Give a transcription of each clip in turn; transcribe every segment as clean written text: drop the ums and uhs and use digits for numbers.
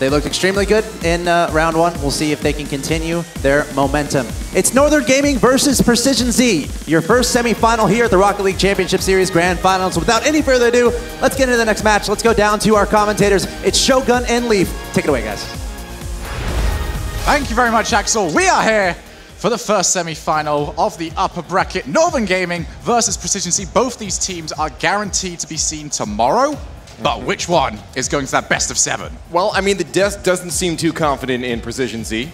They looked extremely good in round one. We'll see if they can continue their momentum. It's Northern Gaming versus Precision Z, your first semifinal here at the Rocket League Championship Series Grand Finals. Without any further ado, let's get into the next match. Let's go down to our commentators. It's Shogun and Leaf. Take it away, guys. Thank you very much, Axel. We are here for the first semi-final of the upper bracket. Northern Gaming versus Precision Z. Both these teams are guaranteed to be seen tomorrow. But which one is going to that best of 7? Well, I mean, the desk doesn't seem too confident in Precision Z.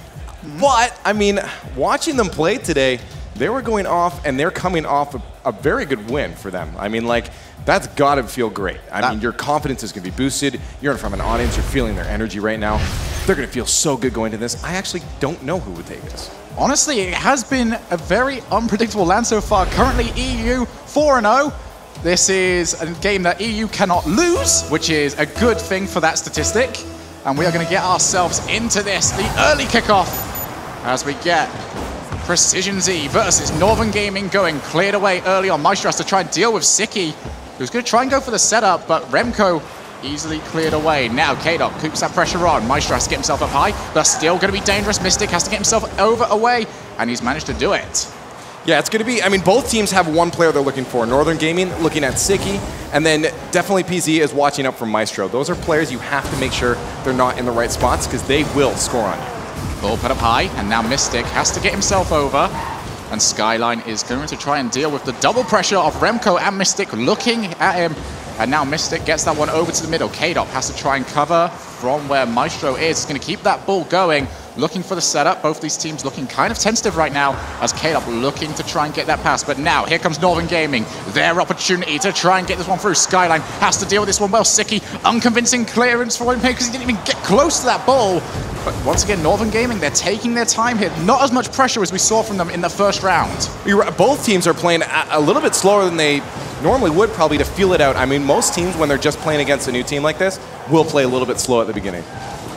But, I mean, watching them play today, they were going off, and they're coming off a very good win for them. I mean, like, that's got to feel great. I mean, your confidence is going to be boosted. You're in front of an audience. You're feeling their energy right now. They're going to feel so good going to this. I actually don't know who would take this. Honestly, it has been a very unpredictable land so far. Currently, EU 4-0. This is a game that EU cannot lose, which is a good thing for that statistic. And we are going to get ourselves into this, the early kickoff, as we get Precision Z versus Northern Gaming going cleared away early on. Maestro has to try and deal with Siki, who's going to try and go for the setup, but Remco easily cleared away. Now K-Dot coops that pressure on. Maestro has to get himself up high, but still going to be dangerous. Mystic has to get himself away, and he's managed to do it. Yeah, it's going to be, I mean, both teams have one player they're looking for. Northern Gaming looking at Siki, and then definitely PZ is watching up for Maestro. Those are players you have to make sure they're not in the right spots because they will score on you. Ball put up high, and now Mystic has to get himself over. And Skyline is going to try and deal with the double pressure of Remco and Mystic looking at him. And now Mystic gets that one over to the middle. K-Dot has to try and cover from where Maestro is. He's going to keep that ball going, looking for the setup. Both these teams looking kind of tentative right now as K-Dot looking to try and get that pass. But now, here comes Northern Gaming. Their opportunity to try and get this one through. Skyline has to deal with this one well. Siki, unconvincing clearance for him here because he didn't even get close to that ball. But once again, Northern Gaming, they're taking their time here. Not as much pressure as we saw from them in the first round. Both teams are playing a little bit slower than they normally would probably to feel it out. I mean, most teams, when they're just playing against a new team like this, will play a little bit slow at the beginning.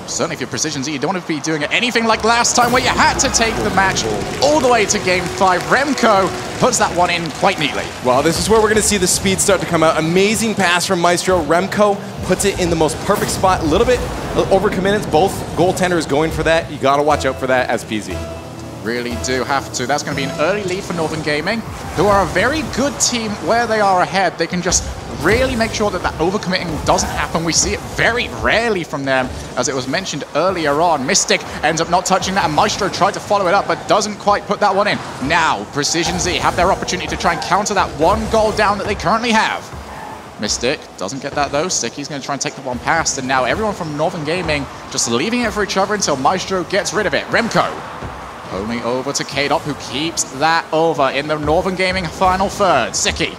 Certainly if you're Precision Z, you don't want to be doing anything like last time where you had to take the match all the way to Game 5. Remco puts that one in quite neatly. Well, this is where we're going to see the speed start to come out. Amazing pass from Maestro. Remco puts it in the most perfect spot. A little bit overcommitted. Both goaltenders going for that. You got to watch out for that as PZ. Really do have to. That's going to be an early lead for Northern Gaming, who are a very good team where they are ahead. They can just really make sure that overcommitting doesn't happen. We see it very rarely from them, as it was mentioned earlier on. Mystic ends up not touching that, and Maestro tried to follow it up, but doesn't quite put that one in. Now, Precision Z have their opportunity to try and counter that one goal down that they currently have. Mystic doesn't get that though. Siki's going to try and take the one past, and now everyone from Northern Gaming just leaving it for each other until Maestro gets rid of it. Remco only over to K-Dot, who keeps that over in the Northern Gaming final third. Siki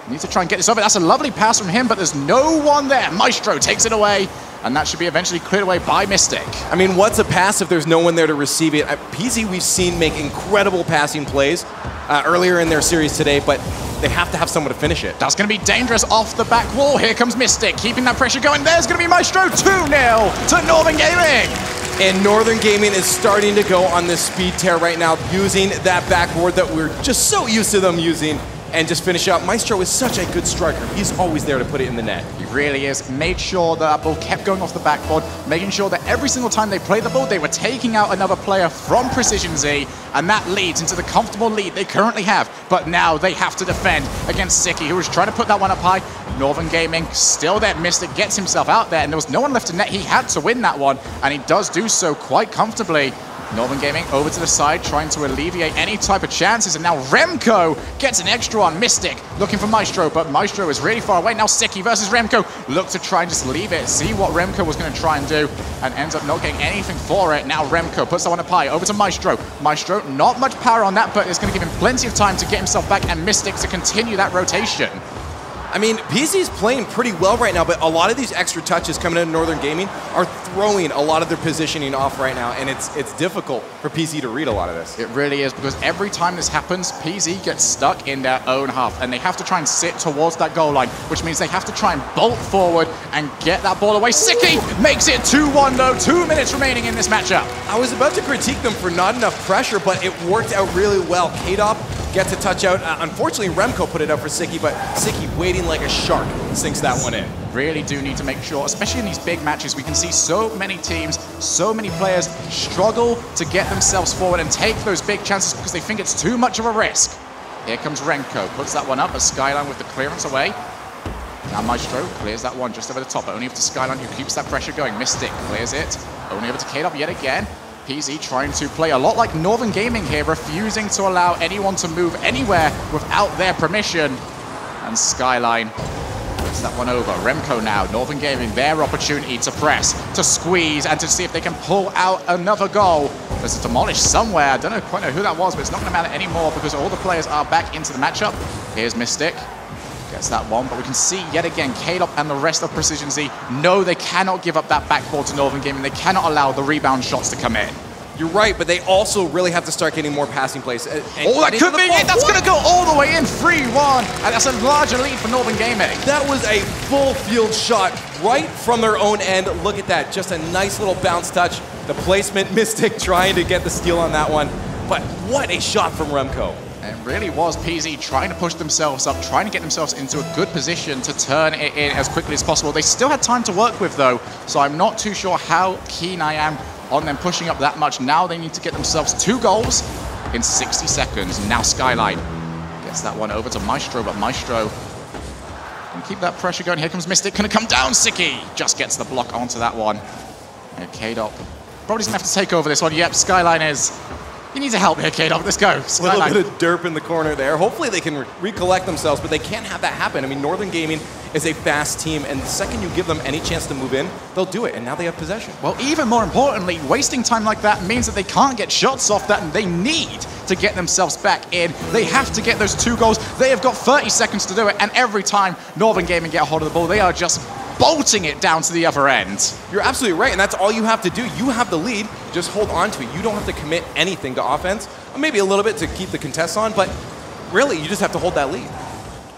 needs to try and get this over. That's a lovely pass from him, but there's no one there. Maestro takes it away, and that should be eventually cleared away by Mystic. I mean, what's a pass if there's no one there to receive it? PZ we've seen make incredible passing plays earlier in their series today, but they have to have someone to finish it. That's going to be dangerous off the back wall. Here comes Mystic, keeping that pressure going. There's going to be Maestro. 2-0 to Northern Gaming. And Northern Gaming is starting to go on this speed tear right now, using that backboard that we're just so used to them using, and just finish out. Maestro is such a good striker. He's always there to put it in the net. He really is. Made sure that ball kept going off the backboard, making sure that every single time they played the ball, they were taking out another player from Precision Z, and that leads into the comfortable lead they currently have. But now they have to defend against Siki, who was trying to put that one up high. Northern Gaming still there. Mystic gets himself out there, and there was no one left to net. He had to win that one, and he does do so quite comfortably. Northern Gaming over to the side, trying to alleviate any type of chances, and now Remco gets an extra on. Mystic looking for Maestro, but Maestro is really far away. Now Siki versus Remco. Look to try and just leave it, see what Remco was going to try and do, and ends up not getting anything for it. Now Remco puts that one up high, over to Maestro. Maestro, not much power on that, but it's going to give him plenty of time to get himself back, and Mystic to continue that rotation. I mean, PZ's playing pretty well right now, but a lot of these extra touches coming into Northern Gaming are throwing a lot of their positioning off right now, and it's difficult for PZ to read a lot of this. It really is, because every time this happens, PZ gets stuck in their own half, and they have to try and sit towards that goal line, which means they have to try and bolt forward and get that ball away. Siki makes it 2-1 though, 2 minutes remaining in this matchup. I was about to critique them for not enough pressure, but it worked out really well. K-Dop gets a touch out. Unfortunately, Remco put it up for Siki, but Siki, waiting like a shark, sinks that one in. really do need to make sure, especially in these big matches, we can see so many teams, so many players struggle to get themselves forward and take those big chances because they think it's too much of a risk. Here comes Remco, puts that one up, but Skyline with the clearance away. Now Maestro clears that one just over the top, but only over to Skyline, who keeps that pressure going. Mystic clears it, only over to K-Dop yet again. PZ trying to play a lot like Northern Gaming here, refusing to allow anyone to move anywhere without their permission. And Skyline puts that one over. Remco now, Northern Gaming, their opportunity to press, to squeeze, and to see if they can pull out another goal. There's a demolish somewhere. I don't quite know who that was, but it's not going to matter anymore because all the players are back into the matchup. Here's Mystic. Gets that one, but we can see yet again, K-Dop and the rest of Precision Z know they cannot give up that backboard to Northern Gaming. They cannot allow the rebound shots to come in. You're right, but they also really have to start getting more passing plays. Oh, that could be it! That's going to go all the way in, 3-1, and that's a larger lead for Northern Gaming. That was a full field shot right from their own end. Look at that, just a nice little bounce touch. The placement, Mystic trying to get the steal on that one, but what a shot from Remco. It really was PZ trying to push themselves up, trying to get themselves into a good position to turn it in as quickly as possible. They still had time to work with, though, so I'm not too sure how keen I am on them pushing up that much. Now they need to get themselves 2 goals in 60 seconds. Now Skyline gets that one over to Maestro, but Maestro can keep that pressure going. Here comes Mystic. Can it come down? Sicky just gets the block onto that one. And K-Dop probably doesn't have to take over this one. Yep, Skyline is... You need to help here, K-Dop. Let's go. A little bit of derp in the corner there. Hopefully they can recollect themselves, but they can't have that happen. I mean, Northern Gaming is a fast team, and the second you give them any chance to move in, they'll do it, and now they have possession. Well, even more importantly, wasting time like that means that they can't get shots off that, and they need to get themselves back in. They have to get those 2 goals. They have got 30 seconds to do it, and every time Northern Gaming get a hold of the ball, they are just bolting it down to the other end. You're absolutely right, and that's all you have to do. You have the lead, just hold on to it. You don't have to commit anything to offense, or maybe a little bit to keep the contest on, but really, you just have to hold that lead.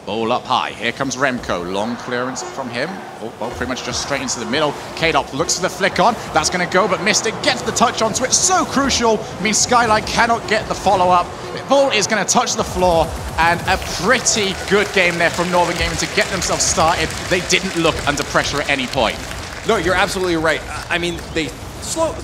Ball up high. Here comes Remco. Long clearance from him. Oh, well, pretty much just straight into the middle. K-Dop looks for the flick on. That's going to go, but Mystic gets the touch onto it. So crucial. Means Skyline cannot get the follow-up. The ball is going to touch the floor, and a pretty good game there from Northern Gaming to get themselves started. They didn't look under pressure at any point. No, you're absolutely right. I mean, a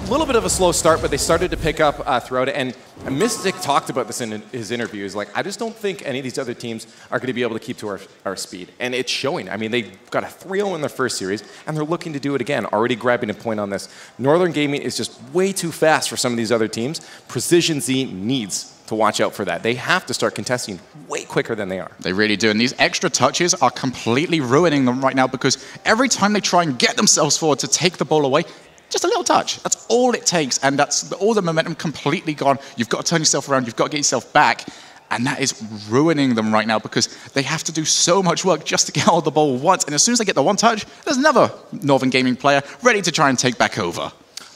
little bit of a slow start, but they started to pick up throughout it. And Mystic talked about this in his interview. He's like, I just don't think any of these other teams are going to be able to keep to our speed. And it's showing. I mean, they got a 3-0 in their first series, and they're looking to do it again, already grabbing a point on this. Northern Gaming is just way too fast for some of these other teams. Precision Z needs to watch out for that. They have to start contesting way quicker than they are. They really do, and these extra touches are completely ruining them right now because every time they try and get themselves forward to take the ball away, just a little touch. That's all it takes, and that's all the momentum completely gone. You've got to turn yourself around, you've got to get yourself back, and that is ruining them right now because they have to do so much work just to get hold of the ball once, and as soon as they get the one touch, there's another Northern Gaming player ready to try and take back over.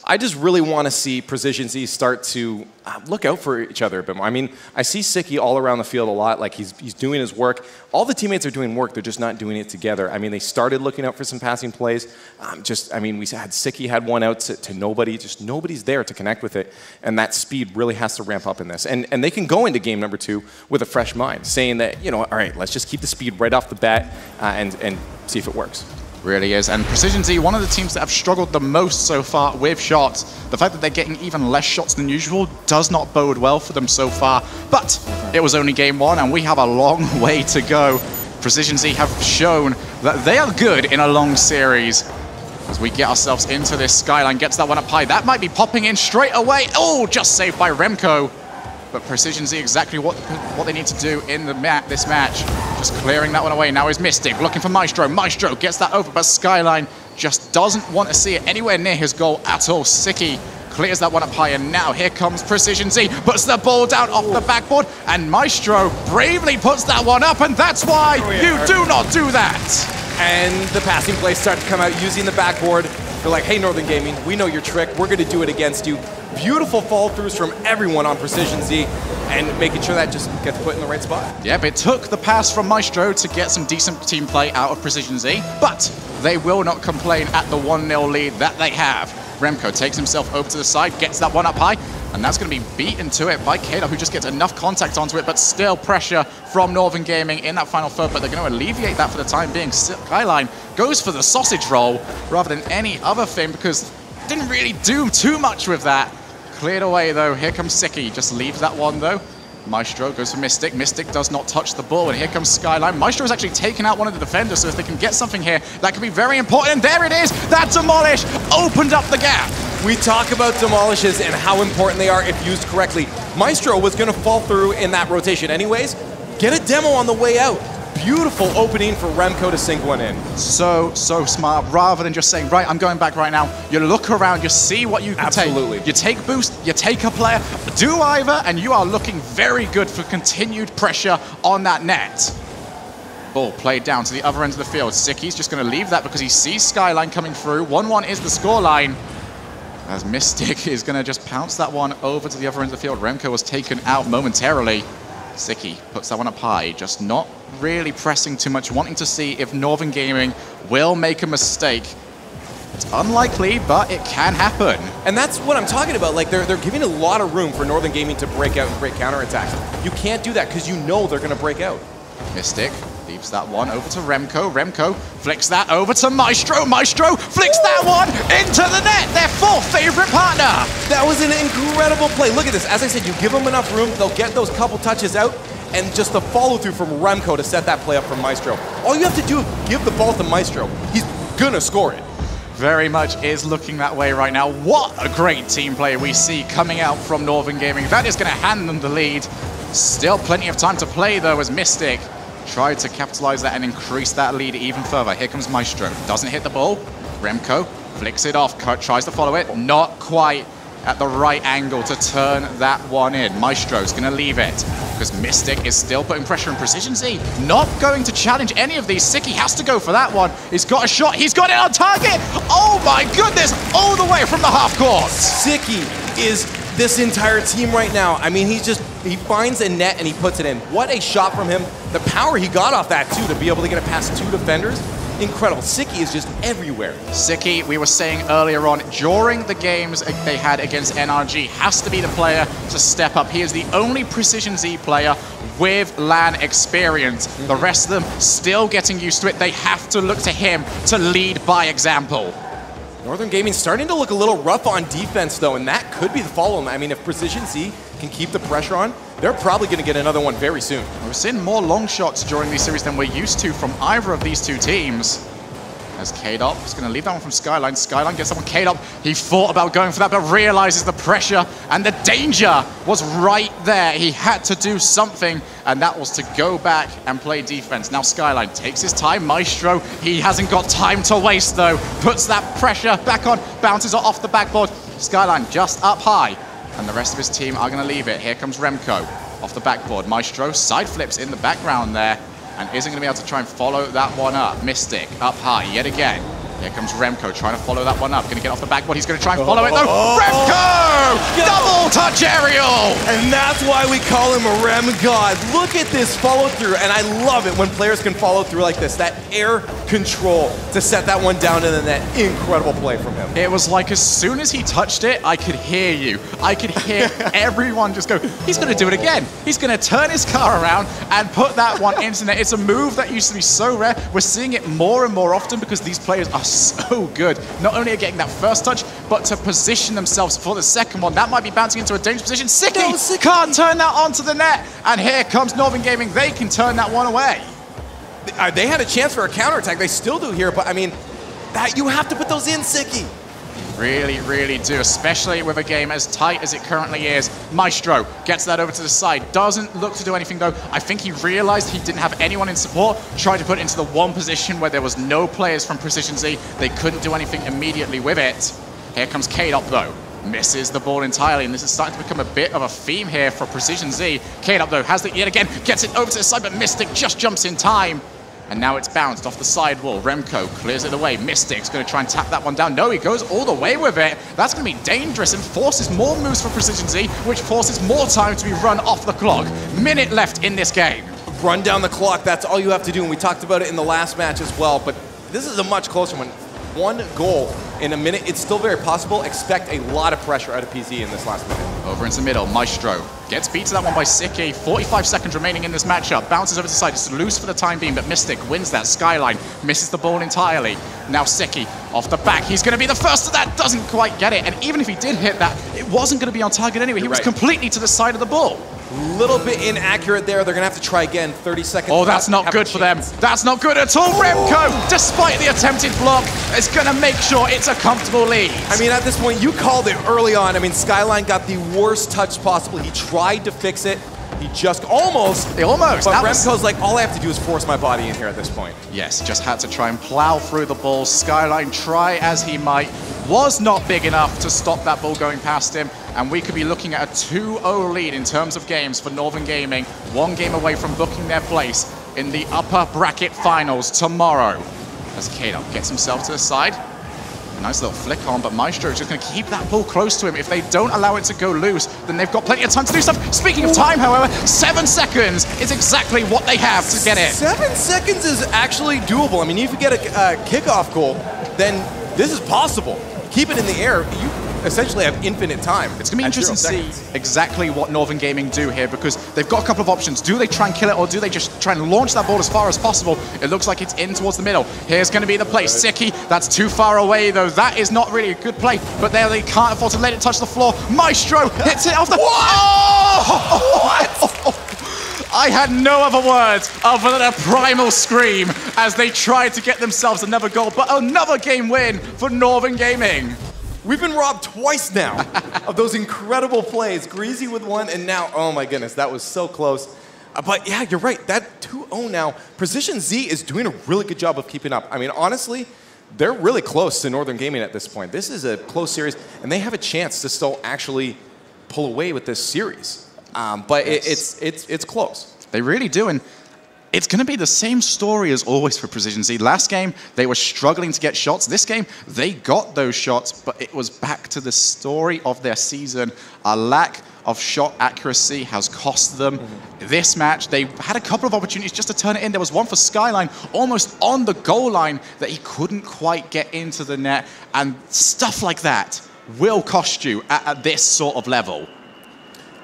I just really want to see Precision Z start to look out for each other a bit more. I mean, I see Sicky all around the field a lot, like he's doing his work. All the teammates are doing work, they're just not doing it together. I mean, they started looking out for some passing plays. I mean, we had Sicky had one out to nobody, just nobody's there to connect with it. And that speed really has to ramp up in this. And they can go into game number 2 with a fresh mind, saying that, you know, all right, let's just keep the speed right off the bat and see if it works. Really is. And Precision Z, one of the teams that have struggled the most so far with shots. The fact that they're getting even less shots than usual does not bode well for them so far. But it was only game 1, and we have a long way to go. Precision Z have shown that they are good in a long series. As we get ourselves into this, Skyline gets that one up high. That might be popping in straight away. Oh, just saved by Remco. But Precision Z exactly what they need to do in this match. Just clearing that one away. Now is Mystic looking for Maestro. Maestro gets that over, but Skyline just doesn't want to see it anywhere near his goal at all. Sicky clears that one up high, and now here comes Precision Z. Puts the ball down off the backboard, and Maestro bravely puts that one up, and that's why you do not do that. And the passing plays start to come out using the backboard. They're like, hey, Northern Gaming, we know your trick. We're going to do it against you. Beautiful fall-throughs from everyone on Precision Z, and making sure that just gets put in the right spot. Yep, it took the pass from Maestro to get some decent team play out of Precision Z, but they will not complain at the 1-0 lead that they have. Remco takes himself over to the side, gets that one up high. And that's going to be beaten to it by Kato, who just gets enough contact onto it, but still pressure from Northern Gaming in that final third. But they're going to alleviate that for the time being. Skyline goes for the sausage roll rather than any other thing because it didn't really do too much with that. Cleared away, though. Here comes Siki. Just leaves that one, though. Maestro goes for Mystic. Mystic does not touch the ball, and here comes Skyline. Maestro has actually taken out one of the defenders, so if they can get something here, that could be very important. And there it is! That Demolish opened up the gap. We talk about demolishes and how important they are if used correctly. Maestro was going to fall through in that rotation anyways. Get a demo on the way out. Beautiful opening for Remco to sink one in. So smart. Rather than just saying, right, I'm going back right now, you look around, you see what you can take. Absolutely. You take boost, you take a player, do either, and you are looking very good for continued pressure on that net. Ball played down to the other end of the field. Siki's just going to leave that because he sees Skyline coming through. 1-1 is the scoreline. As Mystic is going to just pounce that one over to the other end of the field. Remco was taken out momentarily. Siki puts that one up high, just not really pressing too much, wanting to see if Northern Gaming will make a mistake. It's unlikely, but it can happen. And that's what I'm talking about. Like, they're giving a lot of room for Northern Gaming to break out and create counterattacks. You can't do that because you know they're going to break out. Mystic leaves that one over to Remco. Remco flicks that over to Maestro. Maestro flicks that one into the net. Their fourth favorite partner. That was an incredible play. Look at this. As I said, you give them enough room, they'll get those couple touches out, and just the follow-through from Remco to set that play up for Maestro. All you have to do is give the ball to Maestro. He's gonna score it. Very much is looking that way right now. What a great team play we see coming out from Northern Gaming. That is going to hand them the lead. Still plenty of time to play, though, as Mystic tried to capitalize that and increase that lead even further. Here comes Maestro. Doesn't hit the ball. Remco flicks it off. Tries to follow it. Not quite at the right angle to turn that one in. Maestro's going to leave it because Mystic is still putting pressure on Precision Z. Not going to challenge any of these. Siki has to go for that one. He's got a shot. He's got it on target. Oh my goodness. All the way from the half court. Siki is this entire team right now. I mean, he finds a net and he puts it in. What a shot from him. The power he got off that, too, to be able to get it past two defenders. Incredible. Siki is just everywhere. Siki, we were saying earlier on, during the games they had against NRG, has to be the player to step up. He is the only Precision Z player with LAN experience. The rest of them still getting used to it. They have to look to him to lead by example. Northern Gaming starting to look a little rough on defense, though, and that could be the follow-up. I mean, if Precision Z can keep the pressure on, they're probably going to get another one very soon. We've seen more long shots during these series than we're used to from either of these two teams. As K-Dop is going to leave that one from Skyline. Skyline gets that one. K-Dop, he thought about going for that, but realizes the pressure and the danger was right there. He had to do something, and that was to go back and play defense. Now Skyline takes his time. Maestro, he hasn't got time to waste, though. Puts that pressure back on, bounces it off the backboard. Skyline just up high, and the rest of his team are going to leave it. Here comes Remco off the backboard. Maestro side flips in the background there, and isn't going to be able to try and follow that one up. Mystic up high yet again. Here comes Remco trying to follow that one up. Going to get off the backboard. He's going to try and follow it though. Remco! Double touch aerial! And that's why we call him a Rem God. Look at this follow through, and I love it when players can follow through like this. That air control to set that one down in the net. Incredible play from him. It was like as soon as he touched it, I could hear you. I could hear everyone just go, he's going to do it again. He's going to turn his car around and put that one into net. It's a move that used to be so rare. We're seeing it more and more often because these players are so good. Not only at getting that first touch, but to position themselves for the second one. That might be bouncing into a dangerous position. Siki can't turn that onto the net. And here comes Northern Gaming. They can turn that one away. They had a chance for a counterattack. They still do here, but I mean, you have to put those in, Siki. Really, really do, especially with a game as tight as it currently is. Maestro gets that over to the side. Doesn't look to do anything, though. I think he realized he didn't have anyone in support. Tried to put it into the one position where there was no players from Precision Z. They couldn't do anything immediately with it. Here comes K-Dop, though. Misses the ball entirely, and this is starting to become a bit of a theme here for Precision Z. K-Dop, though, has it yet again. Gets it over to the side, but Mystic just jumps in time. And now it's bounced off the side wall. Remco clears it away. Mystic's going to try and tap that one down. No, he goes all the way with it. That's going to be dangerous and forces more moves for Precision Z, which forces more time to be run off the clock. Minute left in this game. Run down the clock. That's all you have to do. And we talked about it in the last match as well. But this is a much closer one. One goal in a minute. It's still very possible. Expect a lot of pressure out of PZ in this last minute. Over into the middle, Maestro gets beat to that one by Siki. 45 seconds remaining in this matchup. Bounces over to the side. It's loose for the time being, but Mystic wins that. Skyline misses the ball entirely. Now Siki off the back. He's going to be the first to that. Doesn't quite get it. And even if he did hit that, it wasn't going to be on target anyway. He was completely to the side of the ball. Little bit inaccurate there. They're going to have to try again. 30 seconds. Oh, that's not good for them. That's not good at all. Remco, despite the attempted block, is going to make sure it's a comfortable lead. I mean, at this point, you called it early on. I mean, Skyline got the worst touch possible. He tried to fix it. He just almost. But Remco's like, all I have to do is force my body in here at this point. Yes, just had to try and plow through the ball. Skyline, try as he might, was not big enough to stop that ball going past him. And we could be looking at a 2-0 lead in terms of games for Northern Gaming. One game away from booking their place in the upper bracket finals tomorrow. As Kato gets himself to the side. Nice little flick on, but Maestro is just going to keep that ball close to him. If they don't allow it to go loose, then they've got plenty of time to do stuff. Speaking of time, however, 7 seconds is exactly what they have to get it. 7 seconds is actually doable. I mean, if you get a kickoff goal, then this is possible. Keep it in the air. You essentially have infinite time. It's going to be interesting to see exactly what Northern Gaming do here, because they've got a couple of options. Do they try and kill it, or do they just try and launch that ball as far as possible? It looks like it's in towards the middle. Here's going to be the play. Siki, that's too far away, though. That is not really a good play, but there they can't afford to let it touch the floor. Maestro hits it off the... What? I had no other words other than a primal scream as they tried to get themselves another goal, but another game win for Northern Gaming. We've been robbed twice now of those incredible plays. Greasy with one, and now, oh my goodness, that was so close. But yeah, you're right, that 2-0 now. Precision Z is doing a really good job of keeping up. I mean, honestly, they're really close to Northern Gaming at this point. This is a close series, and they have a chance to still actually pull away with this series. But it's close. They really do, and it's going to be the same story as always for Precision Z. Last game, they were struggling to get shots. This game, they got those shots, but it was back to the story of their season. A lack of shot accuracy has cost them. This match, they had a couple of opportunities just to turn it in. There was one for Skyline almost on the goal line that he couldn't quite get into the net, and stuff like that will cost you at this sort of level.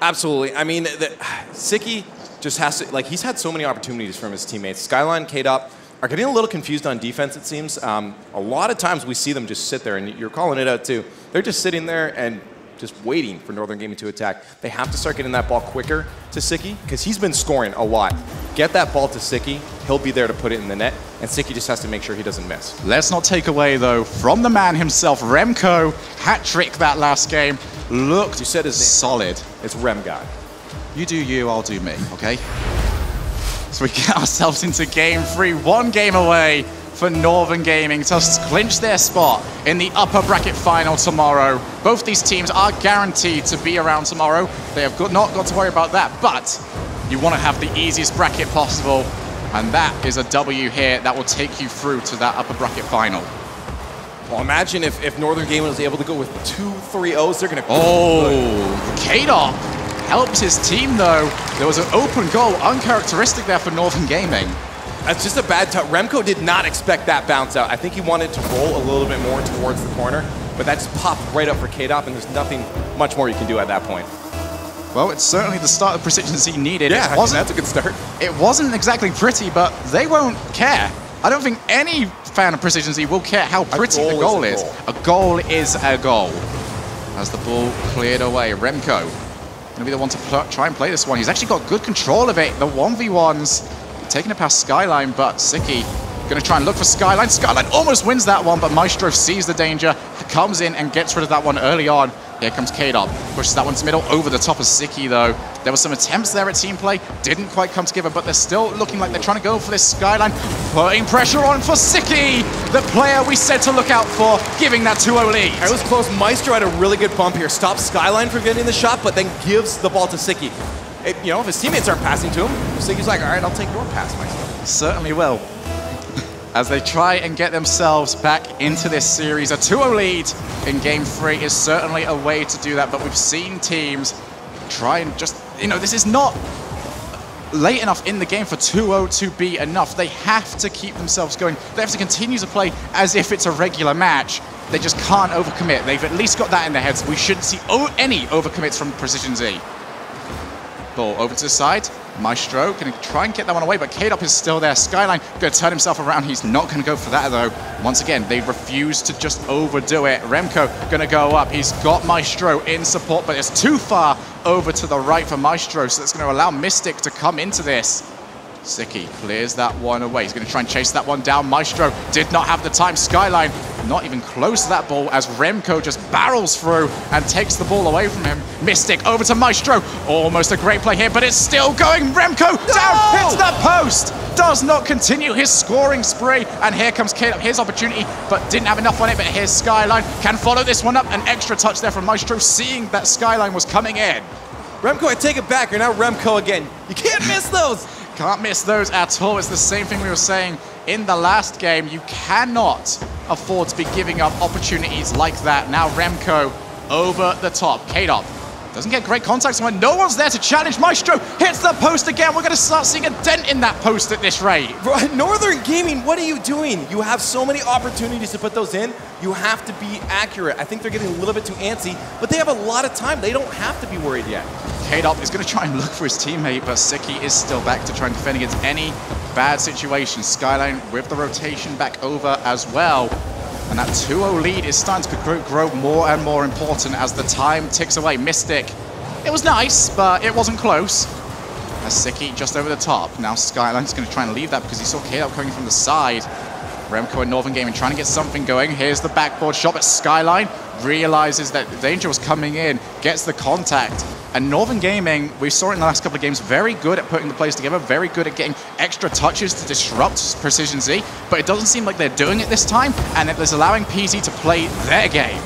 Absolutely. I mean, Siki just has to, like, he's had so many opportunities from his teammates. Skyline, K-Dop are getting a little confused on defense, it seems. A lot of times we see them just sit there, and you're calling it out too. They're just sitting there and just waiting for Northern Gaming to attack. They have to start getting that ball quicker to Siki, because he's been scoring a lot. Get that ball to Siki, he'll be there to put it in the net, and Siki just has to make sure he doesn't miss. Let's not take away, though, from the man himself, Remco, hat-trick that last game. Looked you said his name. Solid. It's Rem God. You do you, I'll do me, okay? So we get ourselves into game 3, one game away for Northern Gaming to clinch their spot in the upper bracket final tomorrow. Both these teams are guaranteed to be around tomorrow. They have not got to worry about that, but you want to have the easiest bracket possible, and that is a W here that will take you through to that upper bracket final. Well, imagine if Northern Gaming was able to go with 2 3-0s, they're going to... Oh, K-Dop helps his team, though. There was an open goal, uncharacteristic there for Northern Gaming. That's just a bad touch. Remco did not expect that bounce out. I think he wanted to roll a little bit more towards the corner, but that just popped right up for K-Dop, and there's nothing much more you can do at that point. Well, it's certainly the start of Precision Z needed. Yeah, that's a good start. It wasn't exactly pretty, but they won't care. I don't think any fan of Precision Z will care how pretty the goal is. A goal is a goal. As the ball cleared away, Remco going to be the one to try and play this one. He's actually got good control of it. The 1v1s taking it past Skyline, but Siki going to try and look for Skyline. Skyline almost wins that one, but Maestro sees the danger, comes in and gets rid of that one early on. Here comes K-Dop, pushes that one to middle, over the top of Siki though. There were some attempts there at team play, didn't quite come together, but they're still looking like they're trying to go for this Skyline, putting pressure on for Siki, the player we said to look out for, giving that 2-0 lead. It was close. Maestro had a really good bump here, stops Skyline from getting the shot, but then gives the ball to Siki. You know, if his teammates aren't passing to him, Siki's like, all right, I'll take your pass, Maestro. Certainly will. As they try and get themselves back into this series. A 2-0 lead in Game 3 is certainly a way to do that, but we've seen teams try and just, you know, this is not late enough in the game for 2-0 to be enough. They have to keep themselves going. They have to continue to play as if it's a regular match. They just can't overcommit. They've at least got that in their heads. We shouldn't see any overcommits from Precision Z. Ball over to the side. Maestro going to try and get that one away, but K-Dop is still there. Skyline going to turn himself around. He's not going to go for that, though. Once again, they refuse to just overdo it. Remco going to go up. He's got Maestro in support, but it's too far over to the right for Maestro, so that's going to allow Mystic to come into this. Siki clears that one away. He's going to try and chase that one down. Maestro did not have the time. Skyline not even close to that ball as Remco just barrels through and takes the ball away from him. Mystic over to Maestro. Almost a great play here, but it's still going. Remco down, hits the post. Does not continue his scoring spree. And here comes K-Dop, his opportunity, but didn't have enough on it. But here's Skyline. Can follow this one up. An extra touch there from Maestro, seeing that Skyline was coming in. Remco, I take it back. You're now Remco again. You can't miss those. Can't miss those at all. It's the same thing we were saying in the last game. You cannot afford to be giving up opportunities like that. Now Remco over the top. K-Dop doesn't get great contact when no one's there to challenge. Maestro hits the post again. We're going to start seeing a dent in that post at this rate. Northern Gaming, what are you doing? You have so many opportunities to put those in. You have to be accurate. I think they're getting a little bit too antsy, but they have a lot of time. They don't have to be worried yet. K-Dop is going to try and look for his teammate, but Siki is still back to try and defend against any bad situation. Skyline with the rotation back over as well. And that 2-0 lead is starting to grow more and more important as the time ticks away. Mystic, it was nice, but it wasn't close. As Siki just over the top. Now Skyline's going to try and leave that because he saw K-Dop coming from the side. Remco and Northern Gaming trying to get something going. Here's the backboard shot, but Skyline realizes that the danger was coming in, gets the contact. And Northern Gaming, we saw it in the last couple of games, very good at putting the plays together, very good at getting extra touches to disrupt Precision Z, but it doesn't seem like they're doing it this time, and it is allowing PZ to play their game.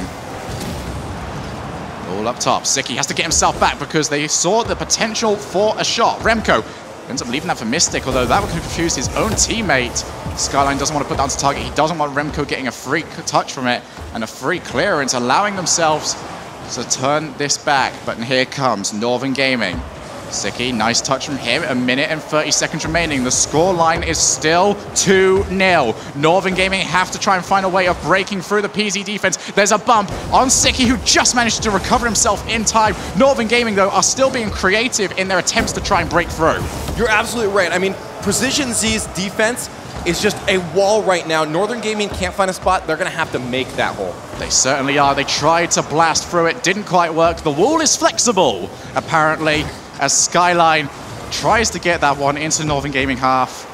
All up top. Siki has to get himself back because they saw the potential for a shot. Remco ends up leaving that for Mystic, although that would confuse his own teammate. Skyline doesn't want to put down to target. He doesn't want Remco getting a free touch from it and a free clearance, allowing themselves to turn this back. But here comes Northern Gaming. Siki, nice touch from him. 1 minute and 30 seconds remaining. The score line is still 2-0. Northern Gaming have to try and find a way of breaking through the PZ defense. There's a bump on Siki, who just managed to recover himself in time. Northern Gaming, though, are still being creative in their attempts to try and break through. You're absolutely right. I mean, Precision Z's defense is just a wall right now. Northern Gaming can't find a spot. They're going to have to make that hole. They certainly are. They tried to blast through it. Didn't quite work. The wall is flexible, apparently, as Skyline tries to get that one into Northern Gaming half.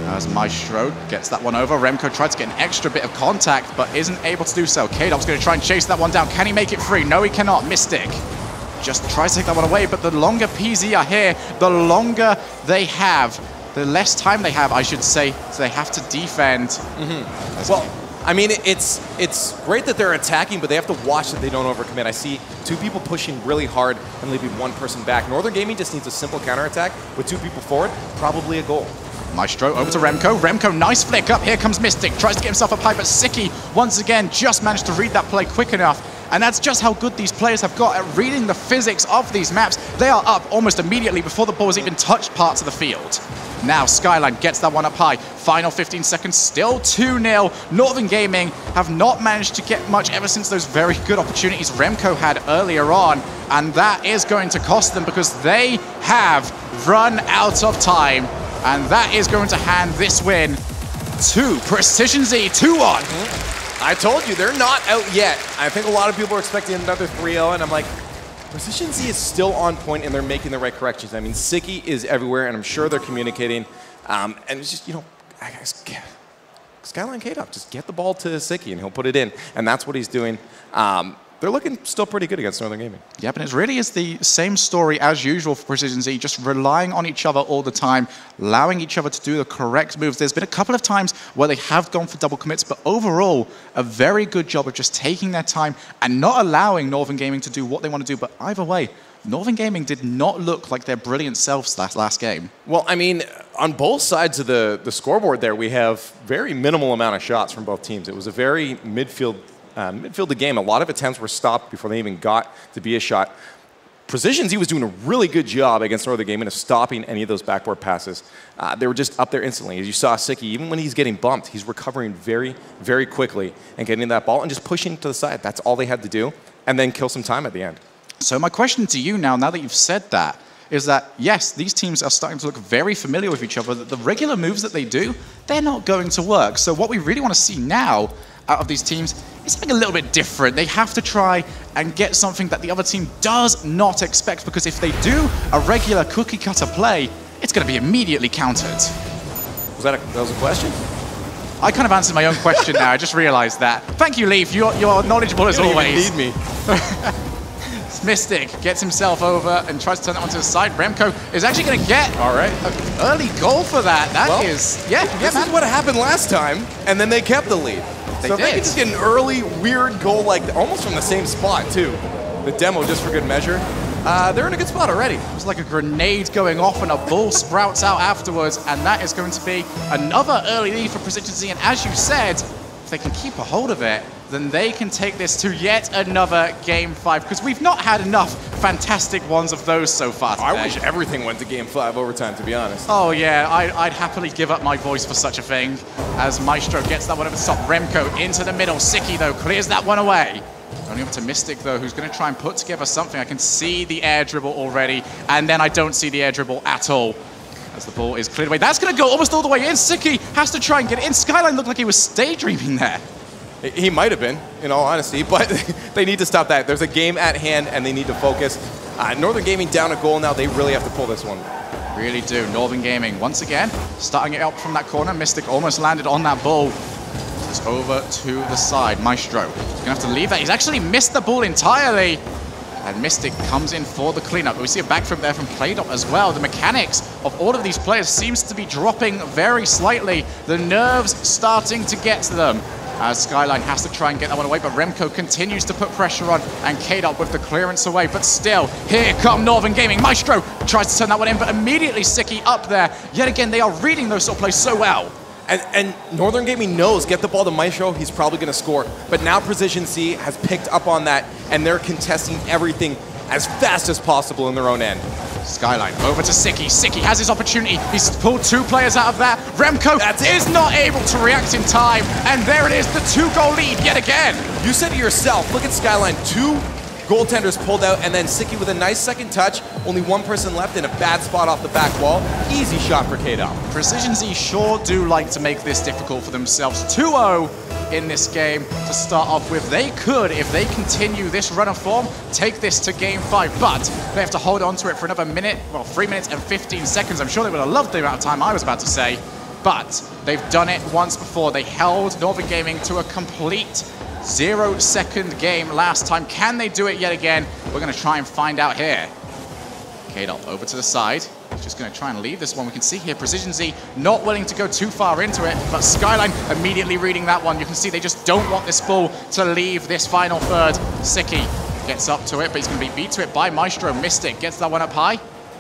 As Maestro gets that one over. Remco tried to get an extra bit of contact, but isn't able to do so. K-Dop's going to try and chase that one down. Can he make it free? No, he cannot. Mystic just tries to take that one away, but the longer PZ are here, the longer they have, the less time they have, I should say, so they have to defend. Well, I mean, it's great that they're attacking, but they have to watch that they don't overcommit. I see 2 people pushing really hard and leaving 1 person back. Northern Gaming just needs a simple counterattack with 2 people forward, probably a goal. Maestro over to Remco. Remco, nice flick up. Here comes Mystic. Tries to get himself up high, but Siki, once again, just managed to read that play quick enough. And that's just how good these players have got at reading the physics of these maps. They are up almost immediately before the ball has even touched parts of the field. Now Skyline gets that one up high. Final 15 seconds, still 2-0. Northern Gaming have not managed to get much ever since those very good opportunities Remco had earlier on. And that is going to cost them because they have run out of time. And that is going to hand this win to Precision Z 2-1. I told you, they're not out yet. I think a lot of people are expecting another 3-0, and I'm like, Precision Z is still on point, and they're making the right corrections. I mean, Siki is everywhere, and I'm sure they're communicating. And it's just, you know, Skyline K-Dop, just get the ball to Siki, and he'll put it in. And that's what he's doing. They're looking still pretty good against Northern Gaming. Yep, and it really is the same story as usual for Precision Z, just relying on each other all the time, allowing each other to do the correct moves. There's been a couple of times where they have gone for double commits, but overall, a very good job of just taking their time and not allowing Northern Gaming to do what they want to do. But either way, Northern Gaming did not look like their brilliant selves last game. Well, I mean, on both sides of the scoreboard there, we have very minimal amount of shots from both teams. It was a very midfield the game. A lot of attempts were stopped before they even got to be a shot. Precision Z was doing a really good job against Northern Gaming of stopping any of those backboard passes. They were just up there instantly. As you saw, Siki, even when he's getting bumped, he's recovering very, very quickly and getting that ball and just pushing to the side. That's all they had to do, and then kill some time at the end. So my question to you now that you've said that, is that, yes, these teams are starting to look very familiar with each other, that the regular moves that they do, they're not going to work. So what we really want to see now out of these teams is something a little bit different. They have to try and get something that the other team does not expect, because if they do a regular cookie-cutter play, it's going to be immediately countered. That was a question? I kind of answered my own question now. I just realized that. Thank you, Leaf. You're knowledgeable as always. You don't even need me. Mystic gets himself over and tries to turn that one to the side. Remco is actually going to get an early goal for that. This is what happened last time, and then they kept the lead. So if they could just get an early, weird goal, like almost from the same spot, too. The demo, just for good measure. They're in a good spot already. It's like a grenade going off and a ball sprouts out afterwards, and that is going to be another early lead for Precision Z. And as you said, if they can keep a hold of it, then they can take this to yet another Game 5, because we've not had enough fantastic ones of those so far today. I wish everything went to Game 5 overtime, to be honest. Oh yeah, I'd happily give up my voice for such a thing, as Maestro gets that one over the top. Remco into the middle. Siki, though, clears that one away. Only over to Mystic, though, who's going to try and put together something. I can see the air dribble already, and then I don't see the air dribble at all, as the ball is cleared away. That's going to go almost all the way in. Siki has to try and get it in. Skyline looked like he was daydreaming there. He might have been, in all honesty, but they need to stop that. There's a game at hand, and they need to focus. Northern Gaming down a goal now. They really have to pull this one. Really do. Northern Gaming, once again, starting it up from that corner. Mystic almost landed on that ball. It's over to the side. Maestro is going to have to leave that. He's actually missed the ball entirely. And Mystic comes in for the cleanup. We see a back from there from Playdot as well. The mechanics of all of these players seems to be dropping very slightly. The nerves starting to get to them, as Skyline has to try and get that one away, but Remco continues to put pressure on, and K-Dot with the clearance away. But still, here come Northern Gaming. Maestro tries to turn that one in, but immediately Siki up there. Yet again, they are reading those sort of plays so well. And Northern Gaming knows, get the ball to Maestro, he's probably going to score. But now Precision Z has picked up on that, and they're contesting everything as fast as possible in their own end. Skyline over to Siki. Siki has his opportunity. He's pulled two players out of that. Remco is not able to react in time. And there it is, the 2-goal lead yet again. You said it yourself. Look at Skyline. 2 goaltenders pulled out, and then Siki with a nice second touch. Only one person left in a bad spot off the back wall. Easy shot for K-Dot. Precision Z sure do like to make this difficult for themselves. 2-0 in this game to start off with. They could, if they continue this run of form, take this to Game 5, but they have to hold on to it for another minute, well, 3 minutes and 15 seconds. I'm sure they would have loved the amount of time I was about to say, but they've done it once before. They held Northern Gaming to a complete 0-second game last time. Can they do it yet again? We're going to try and find out here. K-Dot over to the side. He's just going to try and leave this one. We can see here Precision Z not willing to go too far into it, but Skyline immediately reading that one. You can see they just don't want this ball to leave this final third. Siki gets up to it, but he's going to be beat to it by Maestro. Mystic gets that one up high.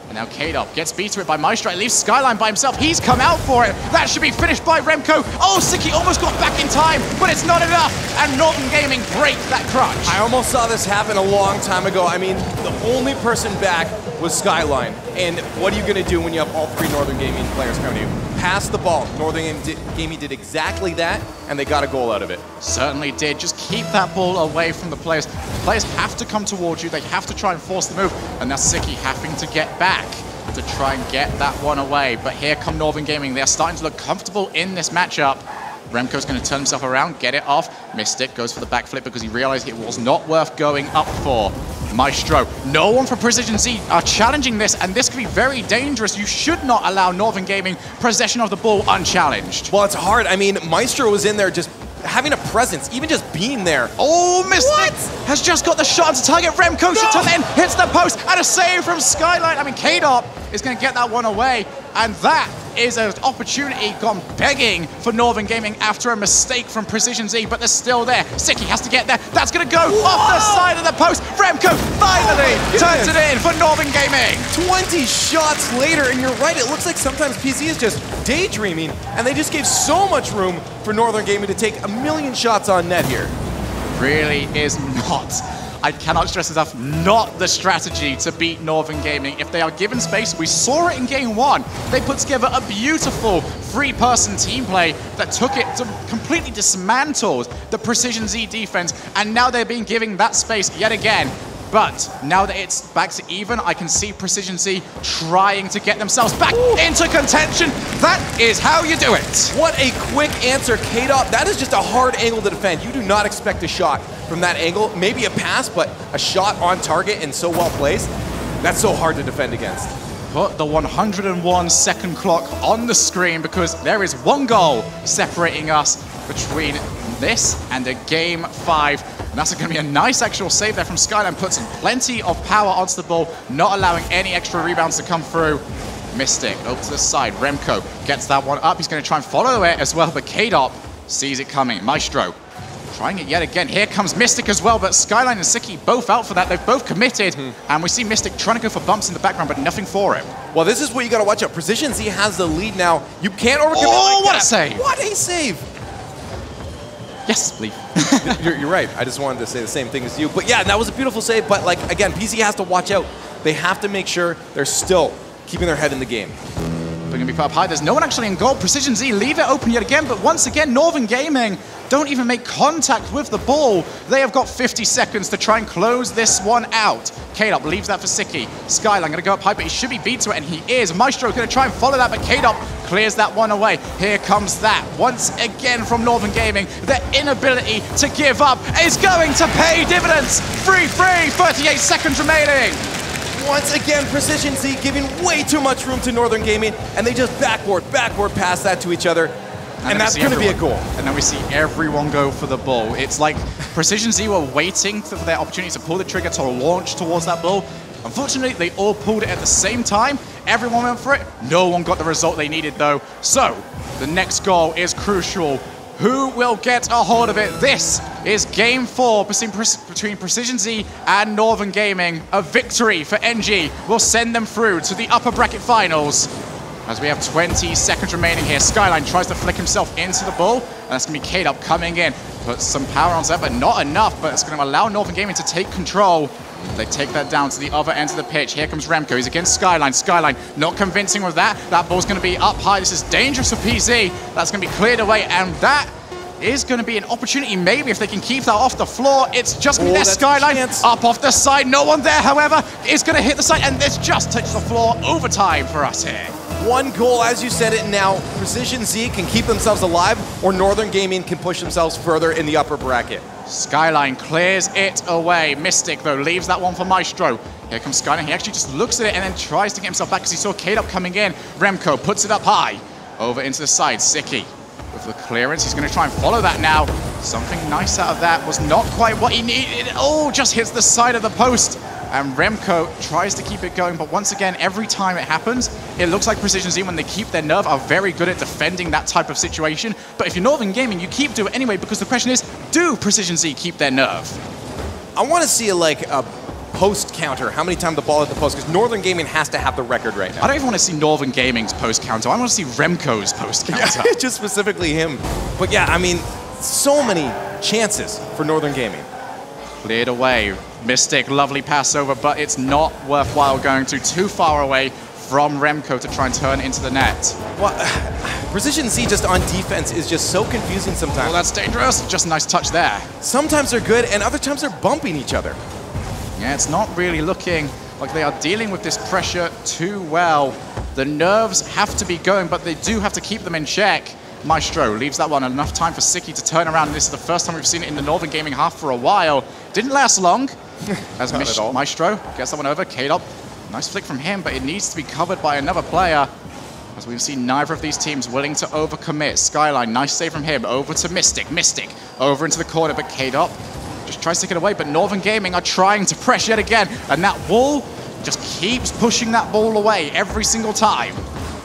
And now K-Dot gets beat to it by Maestro. It leaves Skyline by himself. He's come out for it. That should be finished by Remco. Oh, Siki almost got back in time, but it's not enough. And Northern Gaming break that crutch. I almost saw this happen a long time ago. I mean, the only person back was Skyline. And what are you going to do when you have all 3 Northern Gaming players coming to you? Pass the ball. Northern Gaming did exactly that, and they got a goal out of it. Certainly did. Just keep that ball away from the players. The players have to come towards you. They have to try and force the move. And now Siki having to get back to try and get that one away. But here come Northern Gaming. They're starting to look comfortable in this matchup. Remco's going to turn himself around, get it off. Mystic goes for the backflip because he realized it was not worth going up for. Maestro, no one from Precision Z are challenging this, and this could be very dangerous. You should not allow Northern Gaming possession of the ball unchallenged. Well, it's hard. I mean, Maestro was in there just having a presence, even just being there. Oh, Mystic has just got the shot to target. Remco should turn in, hits the post, and a save from Skyline. I mean, K-Dot is going to get that one away, and that is an opportunity gone begging for Northern Gaming after a mistake from Precision Z, but they're still there. Siki has to get there. That's going to go off the side of the post. Remco finally turns it in for Northern Gaming. 20 shots later, and you're right, it looks like sometimes PC is just daydreaming, and they just gave so much room for Northern Gaming to take a million shots on net here. Really is not. I cannot stress enough, not the strategy to beat Northern Gaming. If they are given space, we saw it in game one. They put together a beautiful three-person team play that took it to completely dismantled the Precision Z defense, and now they're being given that space yet again. But now that it's back to even, I can see Precision Z trying to get themselves back into contention. That is how you do it. What a quick answer, K-Dot. That is just a hard angle to defend. You do not expect a shot from that angle. Maybe a pass, but a shot on target and so well placed. That's so hard to defend against. Put the 101-second clock on the screen because there is one goal separating us between this and a game 5. And that's going to be a nice actual save there from Skyline. Puts in plenty of power onto the ball, not allowing any extra rebounds to come through. Mystic over to the side. Remco gets that one up. He's going to try and follow it as well, but K-Dop sees it coming. Maestro trying it yet again. Here comes Mystic as well, but Skyline and Siki both out for that. They've both committed, and we see Mystic trying to go for bumps in the background, but nothing for him. Well, this is what you got to watch out. Precision Z has the lead now. You can't overcommit like what a save! What a save! Yes, please. You're right. I just wanted to say the same thing as you. But yeah, that was a beautiful save. But like, again, PC has to watch out. They have to make sure they're still keeping their head in the game. They're going to be put up high. There's no one actually in goal. Precision Z leave it open yet again. But once again, Northern Gaming don't even make contact with the ball. They have got 50 seconds to try and close this one out. K-Dop leaves that for Siki. Skyline going to go up high, but he should be beat to it, and he is. Maestro going to try and follow that, but K-Dop clears that one away. Here comes that. Once again from Northern Gaming, their inability to give up is going to pay dividends. 3-3, 38 seconds remaining. Once again, Precision Z giving way too much room to Northern Gaming, and they just backward pass that to each other. And that's going to be a goal. And then we see everyone go for the ball. It's like Precision Z were waiting for their opportunity to pull the trigger to launch towards that ball. Unfortunately, they all pulled it at the same time. Everyone went for it. No one got the result they needed, though. So, the next goal is crucial. Who will get a hold of it? This is game 4 between Precision Z and Northern Gaming. A victory for NG will send them through to the upper bracket finals. As we have 20 seconds remaining here, Skyline tries to flick himself into the ball, and that's going to be K-Dub coming in. Puts some power on that, but not enough, but it's going to allow Northern Gaming to take control. They take that down to the other end of the pitch. Here comes Remco. He's against Skyline. Skyline not convincing with that. That ball's going to be up high. This is dangerous for PZ. That's going to be cleared away, and that is going to be an opportunity, maybe, if they can keep that off the floor. It's just going to be their Skyline up off the side. No one there, however, is going to hit the side, and this just touches the floor. Overtime for us here. One goal, as you said it now. Precision Z can keep themselves alive, or Northern Gaming can push themselves further in the upper bracket. Skyline clears it away. Mystic, though, leaves that one for Maestro. Here comes Skyline. He actually just looks at it and then tries to get himself back because he saw K-Dub coming in. Remco puts it up high. Over into the side. Siki with the clearance. He's going to try and follow that now. Something nice out of that. Was not quite what he needed. Oh, just hits the side of the post. And Remco tries to keep it going, but once again, every time it happens, it looks like Precision Z, when they keep their nerve, are very good at defending that type of situation. But if you're Northern Gaming, you keep doing it anyway, because the question is, do Precision Z keep their nerve? I want to see like a post counter, how many times the ball at the post, because Northern Gaming has to have the record right now. I don't even want to see Northern Gaming's post counter. I want to see Remco's post counter. Yeah, just specifically him. But yeah, I mean, so many chances for Northern Gaming. Cleared away. Mystic, lovely pass over, but it's not worthwhile going too far away from Remco to try and turn into the net. Well, Precision Z just on defense is just so confusing sometimes. Well, that's dangerous. Just a nice touch there. Sometimes they're good, and other times they're bumping each other. Yeah, it's not really looking like they are dealing with this pressure too well. The nerves have to be going, but they do have to keep them in check. Maestro leaves that one enough time for Siki to turn around. This is the first time we've seen it in the Northern Gaming half for a while. Didn't last long. As Maestro gets that one over. K-Dop, nice flick from him, but it needs to be covered by another player. As we've seen neither of these teams willing to overcommit. Skyline, nice save from him. Over to Mystic. Mystic over into the corner, but K-Dop just tries to get away. But Northern Gaming are trying to press yet again. And that wall just keeps pushing that ball away every single time.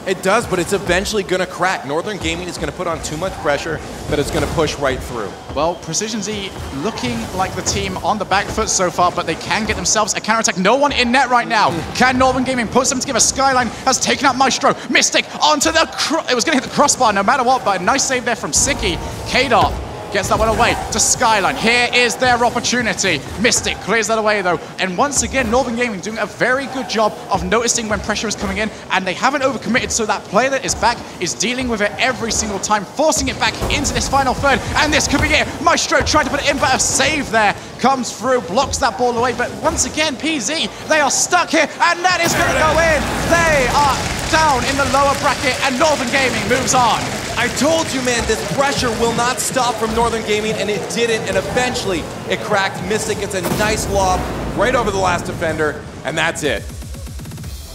It does, but it's eventually going to crack. Northern Gaming is going to put on too much pressure that it's going to push right through. Well, Precision Z looking like the team on the back foot so far, but they can get themselves a counterattack. No one in net right now. Can Northern Gaming put them together? Skyline has taken out Maestro. Mystic onto the... It was going to hit the crossbar no matter what, but a nice save there from Siki. K-Dot gets that one away to Skyline. Here is their opportunity. Mystic clears that away though. And once again, Northern Gaming doing a very good job of noticing when pressure is coming in, and they haven't overcommitted, so that player that is back is dealing with it every single time, forcing it back into this final third, and this could be it. Maestro tried to put it in, but a save there comes through, blocks that ball away, but once again, PZ, they are stuck here, and that is going to go in. They are down in the lower bracket, and Northern Gaming moves on. I told you, man, this pressure will not stop from Northern Gaming, and it didn't, and eventually it cracked. Mystic gets a nice lob right over the last defender, and that's it.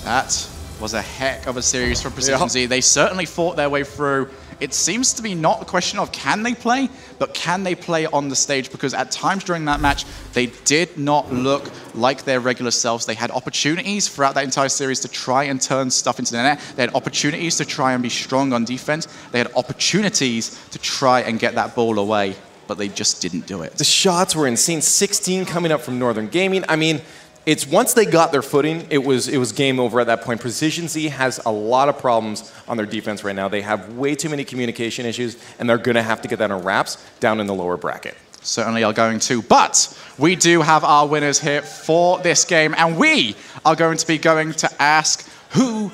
That was a heck of a series from Precision Z. They certainly fought their way through. It seems to be not a question of can they play, but can they play on the stage? Because at times during that match, they did not look like their regular selves. They had opportunities throughout that entire series to try and turn stuff into the net. They had opportunities to try and be strong on defense. They had opportunities to try and get that ball away, but they just didn't do it. The shots were insane. 16 coming up from Northern Gaming. I mean, it's once they got their footing, it was game over at that point. Precision Z has a lot of problems on their defense right now. They have way too many communication issues, and they're going to have to get that on wraps down in the lower bracket. Certainly are going to, but we do have our winners here for this game, and we are going to be going to ask who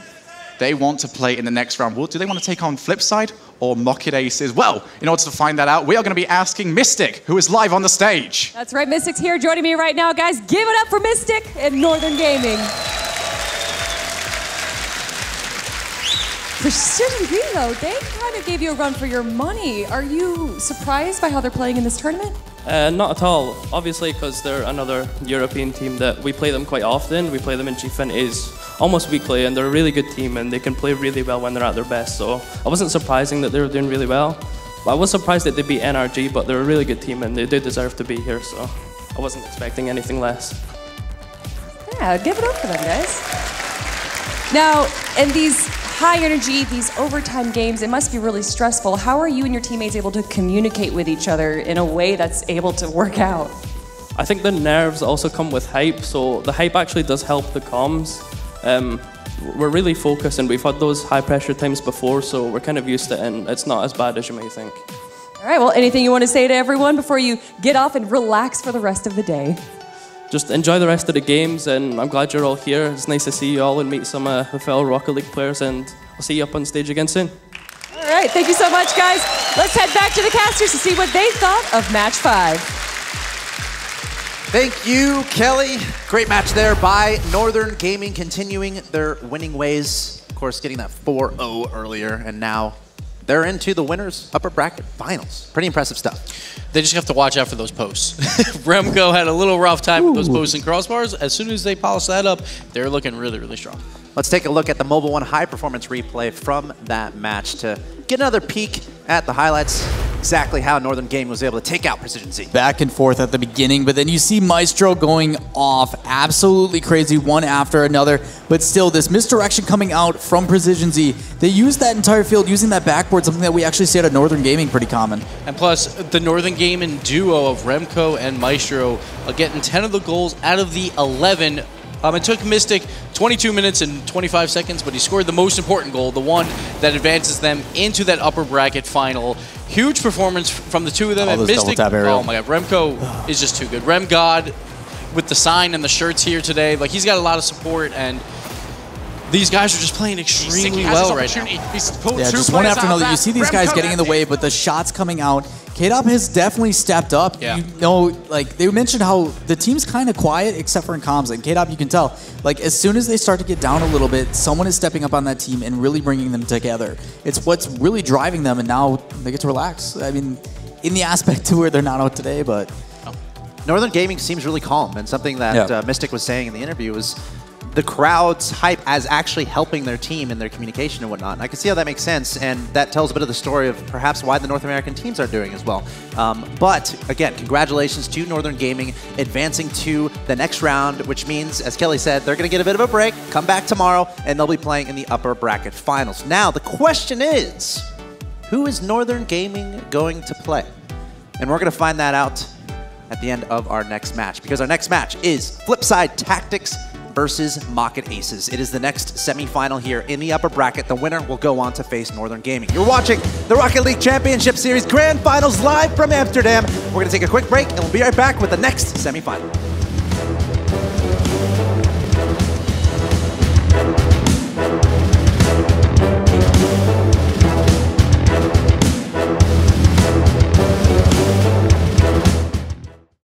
they want to play in the next round. Do they want to take on Flipside or Mockit Aces? Well, in order to find that out, we are going to be asking Mystic, who is live on the stage. That's right, Mystic's here joining me right now. Guys, give it up for Mystic and Northern Gaming. Precision Z, though, they kind of gave you a run for your money. Are you surprised by how they're playing in this tournament? Not at all. Obviously, because they're another European team that we play them quite often. We play them in G20s almost weekly, and they're a really good team, and they can play really well when they're at their best. So I wasn't surprising that they were doing really well. But I was surprised that they beat NRG, but they're a really good team, and they do deserve to be here. So I wasn't expecting anything less. Yeah, give it up for them, guys. Now, in these high energy, these overtime games, it must be really stressful. How are you and your teammates able to communicate with each other in a way that's able to work out? I think the nerves also come with hype, so the hype actually does help the comms. We're really focused, and we've had those high pressure times before, so we're kind of used to it, and it's not as bad as you may think. All right, well, anything you want to say to everyone before you get off and relax for the rest of the day? Just enjoy the rest of the games, and I'm glad you're all here. It's nice to see you all and meet some of the fellow Rocket League players, and I'll see you up on stage again soon. All right, thank you so much, guys. Let's head back to the casters to see what they thought of Match 5. Thank you, Kelly. Great match there by Northern Gaming, continuing their winning ways. Of course, getting that 4-0 earlier, and now they're into the winners upper bracket finals. Pretty impressive stuff. They just have to watch out for those posts. Remco had a little rough time with those posts and crossbars. As soon as they polish that up, they're looking really, really strong. Let's take a look at the Mobile One high performance replay from that match to get another peek at the highlights, exactly how Northern Gaming was able to take out Precision Z. Back and forth at the beginning, but then you see Maestro going off absolutely crazy one after another, but still this misdirection coming out from Precision Z. They used that entire field using that backboard, something that we actually see at Northern Gaming pretty common. And plus, the Northern Gaming duo of Remco and Maestro are getting 10 of the goals out of the 11. It took Mystic 22 minutes and 25 seconds, but he scored the most important goal, the one that advances them into that upper bracket final. Huge performance from the two of them. And Mystic, oh my God, Remco is just too good. Rem God with the sign and the shirts here today, like he's got a lot of support, and these guys are just playing extremely well right now. Yeah, just one after another. You see these guys getting in the way, but the shots coming out. K-Dop has definitely stepped up. Yeah. You know, like they mentioned how the team's kind of quiet except for in comms. And K-Dop, you can tell, like as soon as they start to get down a little bit, someone is stepping up on that team and really bringing them together. It's what's really driving them, and now they get to relax. I mean, in the aspect to where they're not out today, but Northern Gaming seems really calm, and something that Mystic was saying in the interview was the crowd's hype as actually helping their team in their communication and whatnot. And I can see how that makes sense, and that tells a bit of the story of perhaps why the North American teams are doing as well. But again, congratulations to Northern Gaming advancing to the next round, which means, as Kelly said, they're going to get a bit of a break, come back tomorrow, and they'll be playing in the upper bracket finals. Now, the question is, who is Northern Gaming going to play? And we're going to find that out at the end of our next match, because our next match is Flipside Tactics versus Mocket Aces. It is the next semifinal here in the upper bracket. The winner will go on to face Northern Gaming. You're watching the Rocket League Championship Series Grand Finals live from Amsterdam. We're going to take a quick break, and we'll be right back with the next semifinal.